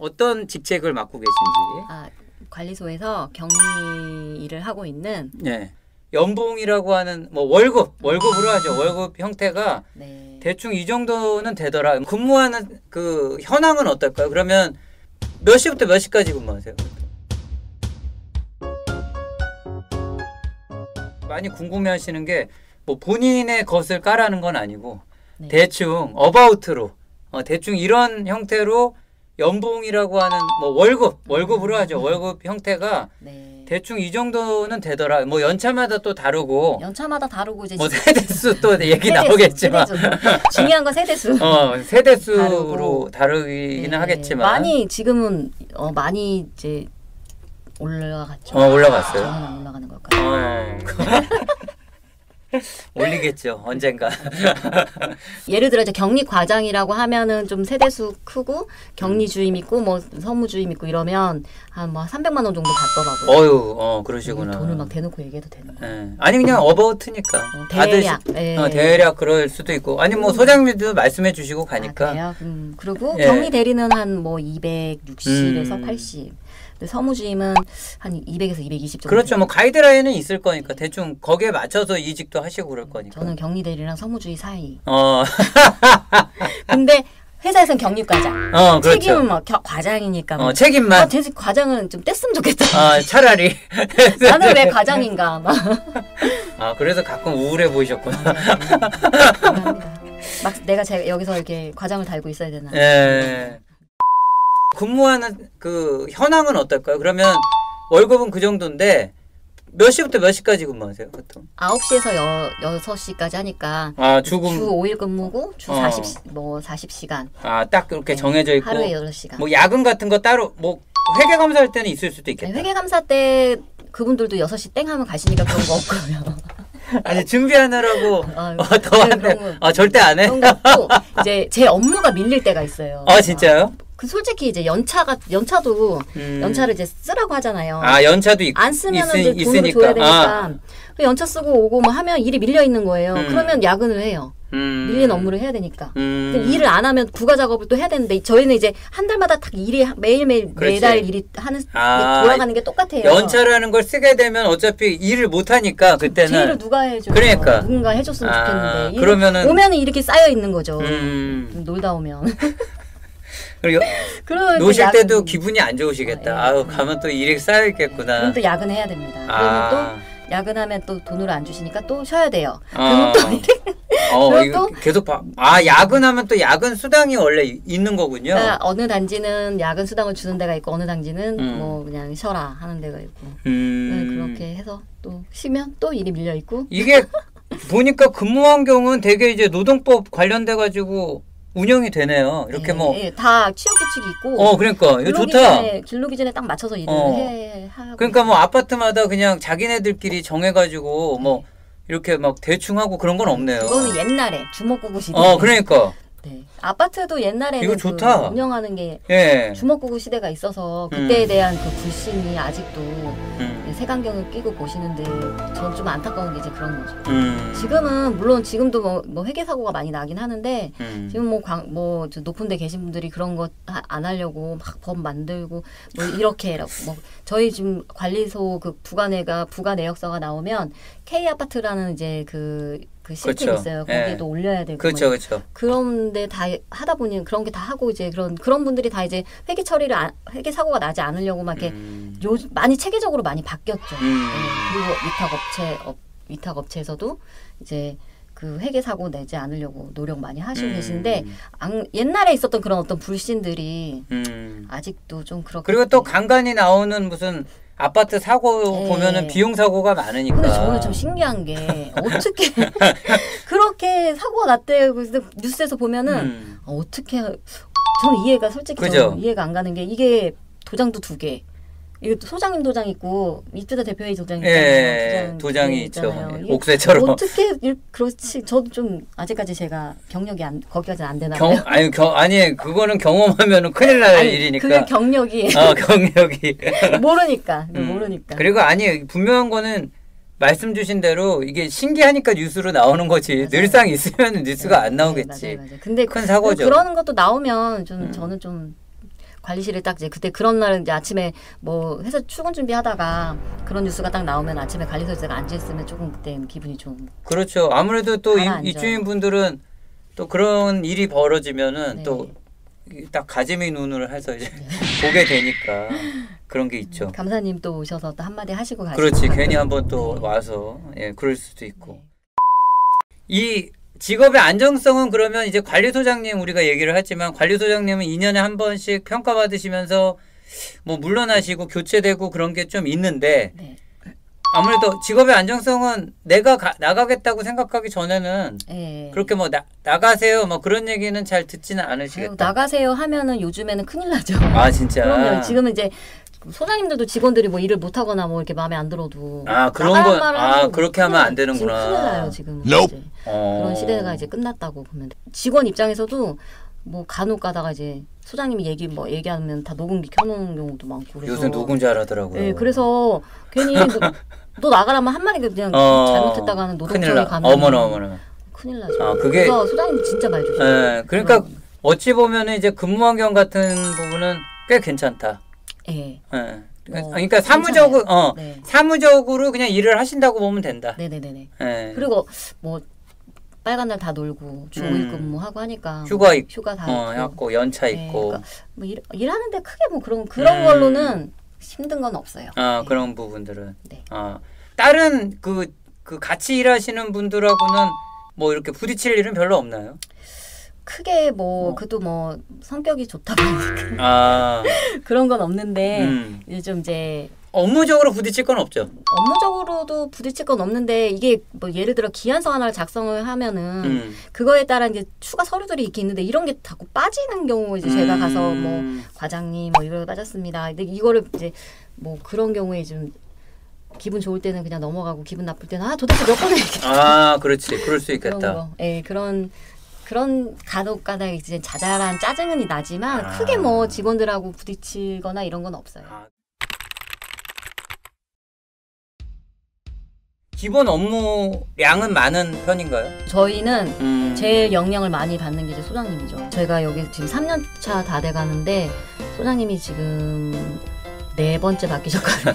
어떤 직책을 맡고 계신지. 관리소에서 격리 일을 하고 있는. 네. 연봉이라고 하는 뭐 월급으로 하죠. 월급 형태가 네. 대충 이 정도는 되더라. 근무하는 그 현황은 어떨까요? 그러면 몇 시부터 몇 시까지 근무하세요? 많이 궁금해하시는 게 뭐 본인의 것을 까라는 건 아니고 네. 대충 어바웃으로 대충 이런 형태로 연봉이라고 하는 뭐 월급으로 하죠. 월급 형태가 네. 대충 이 정도는 되더라. 뭐 연차마다 또 다르고. 연차마다 다르고 이제 뭐 세대수 또 얘기 나오겠지만. 중요한 건 세대수. 세대수로 다르기는 네. 하겠지만. 많이 지금은 많이 이제 올라갔죠. 올라갔어요. 저는 안 올라가는 걸까요? 올리겠죠. 언젠가. 예를 들어 이제 격리 과장이라고 하면은 좀 세대수 크고 격리 주임 있고 뭐 서무 주임 있고 이러면 한 뭐 300만 원 정도 받더라고요. 그러시구나. 돈을 막 대놓고 얘기해도 되는 거예요. 네. 아니 그냥 어바웃이니까. 대략. 대략 그럴 수도 있고. 아니 뭐 소장님도 말씀해 주시고 가니까. 그래요? 그리고 격리 대리는 한 뭐 260에서 80. 서무주임은 한 200에서 220 정도. 그렇죠. 뭐 가이드라인은 있을 거니까 대충 거기에 맞춰서 이직도 하시고 그럴 거니까. 저는 격리 대리랑 서무주의 사이. 어. 근데 회사에서는 격리과장. 그렇죠. 책임은 뭐 과장이니까. 뭐. 책임만. 대신 과장은 좀 뗐으면 좋겠다. 차라리. 나는 왜 과장인가. 막. 그래서 가끔 우울해 보이셨구나. 막 내가 여기서 이렇게 과장을 달고 있어야 되나. 예. 근무하는 그 현황은 어떨까요? 그러면 월급은 그 정도인데 몇 시부터 몇 시까지 근무하세요? 보통? 9시에서 6시까지 하니까 주 5일 근무고 주 40시간. 딱 그렇게 정해져 있고 하루에 8시간. 뭐 야근 같은 거 따로 뭐 회계 검사할 때는 있을 수도 있겠다. 회계 감사 때 그분들도 6시 땡 하면 가시니까 그런 거 없고요. 아니 준비하느라고 더 하는데 절대 안 해? 그런 거 없고 이제 제 업무가 밀릴 때가 있어요. 진짜요? 솔직히 이제 연차도 연차를 이제 쓰라고 하잖아요. 연차도 안 쓰면은 이제 돈을 줘야 되니까 연차 쓰고 오고 뭐 하면 일이 밀려 있는 거예요. 그러면 야근을 해요. 밀린 업무를 해야 되니까. 일을 안 하면 부가 작업을 또 해야 되는데 저희는 이제 한 달마다 딱 일이 매일매일 매달 일이 하는 돌아가는 게 똑같아요. 연차라는 걸 쓰게 되면 어차피 일을 못 하니까 그때는 제 일을 누가 해줘? 그러니까 누군가 해줬으면 좋겠는데 그러면은 오면은 이렇게 쌓여 있는 거죠. 놀다 오면. 그리고 노실 때도 기분이 안 좋으시겠다. 가면 또 일이 쌓여있겠구나. 그럼 또 야근해야 됩니다. 그러면 또 야근하면 또 돈을 안 주시니까 또 쉬어야 돼요. 그럼 또 이거 계속 야근하면 또 야근 수당이 원래 있는 거군요. 그러니까 어느 단지는 야근 수당을 주는 데가 있고 어느 단지는 뭐 그냥 쉬어라 하는 데가 있고 그렇게 해서 또 쉬면 또 일이 밀려 있고 이게 보니까 근무 환경은 되게 이제 노동법 관련돼 가지고 운영이 되네요. 이렇게 다 취업 규칙이 있고. 그러니까 이거 좋다. 근로기 전에 딱 맞춰서 일을 하고. 그러니까 뭐 아파트마다 그냥 자기네들끼리 정해가지고 뭐 이렇게 막 대충 하고 그런 건 없네요. 그거는 옛날에 주먹구구 시대. 그러니까. 네. 아파트도 옛날에는 이거 좋다. 운영하는 게 예. 주먹구구 시대가 있어서 그때에 대한 그 불신이 아직도 색안경을 끼고 보시는데 전 좀 안타까운 게 이제 그런 거죠. 지금은 물론 지금도 뭐 회계 사고가 많이 나긴 하는데 지금 뭐 높은 데 계신 분들이 그런 거 안 하려고 막 법 만들고 뭐 이렇게 뭐 저희 지금 관리소 그 부가 내역서가 나오면 K 아파트라는 이제 그 시스템이 있어요. 거기에도 올려야 되고. 그렇죠. 그런데 다 하다 보니 그런 게 다 하고 이제 그런 분들이 다 이제 회계 처리를 회계 사고가 나지 않으려고 막 이렇게 많이 체계적으로 많이 바뀌었죠. 그리고 위탁 업체에서도 이제 그 회계 사고 내지 않으려고 노력 많이 하시고 계신데 옛날에 있었던 그런 어떤 불신들이 아직도 좀 그렇게. 그리고 또 간간히 나오는 무슨 아파트 사고 보면은 비용 사고가 많으니까. 근데 저는 좀 신기한 게 어떻게 그렇게 사고가 났대요. 뉴스에서 보면은 어떻게 저는 이해가 솔직히 저는 이해가 안 가는 게 이게 도장도 2개. 이거 소장님 도장 있고 이투자 대표회의 도장 있잖아요. 도장이 있죠. 옥새처럼. 어떻게 그렇지? 저도 좀 아직까지 제가 경력이 거기까지 안 되나 봐요. 아니 그거는 경험하면은 큰일 날 일이니까. 그게 경력이. 경력이. 모르니까. 그리고 분명한 거는 말씀 주신 대로 이게 신기하니까 뉴스로 나오는 거지. 맞아요. 늘상 있으면 뉴스가 안 나오겠지. 맞아요. 근데 큰 사고죠. 그러는 것도 나오면 좀 저는 좀 관리실에 딱 이제 그때 그런 날은 이제 아침에 뭐 회사 출근 준비하다가 그런 뉴스가 딱 나오면 아침에 관리소에서 앉아 있으면 조금 그때 기분이 좀 그렇죠. 아무래도 또 가라앉아요. 입주민 분들은 또 그런 일이 벌어지면은 네. 또 딱 가재미 눈을 해서 이제 보게 되니까 그런 게 있죠. 감사님 또 오셔서 또 한마디 하시고 가시고. 그렇지. 괜히 한번 또 네. 와서 예, 그럴 수도 있고. 네. 이 직업의 안정성은 그러면 이제 관리소장님 우리가 얘기를 했지만 관리소장님은 2년에 한 번씩 평가받으시면서 뭐 물러나시고 교체되고 그런 게 좀 있는데 네. 아무래도 직업의 안정성은 내가 나가겠다고 생각하기 전에는 네. 그렇게 뭐 나가세요 뭐 그런 얘기는 잘 듣지는 않으시겠다. 아유, 나가세요 하면은 요즘에는 큰일 나죠. 아 진짜. 그럼요. 지금은 이제 소장님들도 직원들이 뭐 일을 못 하거나 뭐 이렇게 마음에 안 들어도 아 그런 나가란 건 말을 아 하고 그렇게 하면 안 지금 되는구나. 큰일 나요 지금. Nope. 이제 어. 그런 시대가 이제 끝났다고 보면 돼. 직원 입장에서도 뭐 간혹 가다가 이제 소장님이 얘기하면 다 녹음기 켜놓은 경우도 많고 그래서 요새 녹음 잘하더라고요. 네, 그래서 괜히 너 나가라면 한 마디 그냥 잘못했다가는 큰일 노동청에 나. 가면 어머나. 큰일 나죠. 아, 그게- 그래서 소장님 진짜 말 조심. 예, 그러니까 어찌 보면은 이제 근무 환경 같은 부분은 꽤 괜찮다. 예. 예. 어, 그러니까 사무적으로 네. 사무적으로 그냥 일을 하신다고 보면 된다. 네네네네. 예. 그리고 뭐 빨간 날 다 놀고 주 5일 근무하고 하니까 휴가 있고, 휴가 다 있고 해갖고 연차 네, 있고, 그러니까 뭐 일하는데 크게 뭐 그런 걸로는 힘든 건 없어요. 네. 그런 부분들은. 네. 다른 그 같이 일하시는 분들하고는 뭐 이렇게 부딪힐 일은 별로 없나요? 크게 뭐 그도 뭐 성격이 좋다 보니까 아, 그런 건 없는데 음. 이제 좀 이제 업무적으로 부딪힐 건 없죠. 업무적으로도 부딪힐 건 없는데 이게 뭐 예를 들어 기한서 하나를 작성을 하면은 그거에 따라 이제 추가 서류들이 이렇게 있는데 이런 게 자꾸 빠지는 경우 이제 제가 가서 뭐 과장님 뭐 이거 빠졌습니다. 근데 이거를 이제 뭐 그런 경우에 좀 기분 좋을 때는 그냥 넘어가고 기분 나쁠 때는 도대체 몇 번을 이렇게 그렇지. 그럴 수 그런 있겠다. 거. 예, 그런 간혹가다 이제 자잘한 짜증은 나지만 크게 뭐 직원들하고 부딪히거나 이런 건 없어요. 기본 업무량은 많은 편인가요? 저희는 제일 영향을 많이 받는 게 이제 소장님이죠. 저희가 여기 지금 3년 차 다 돼 가는데 소장님이 지금 4번째 바뀌셨거든요.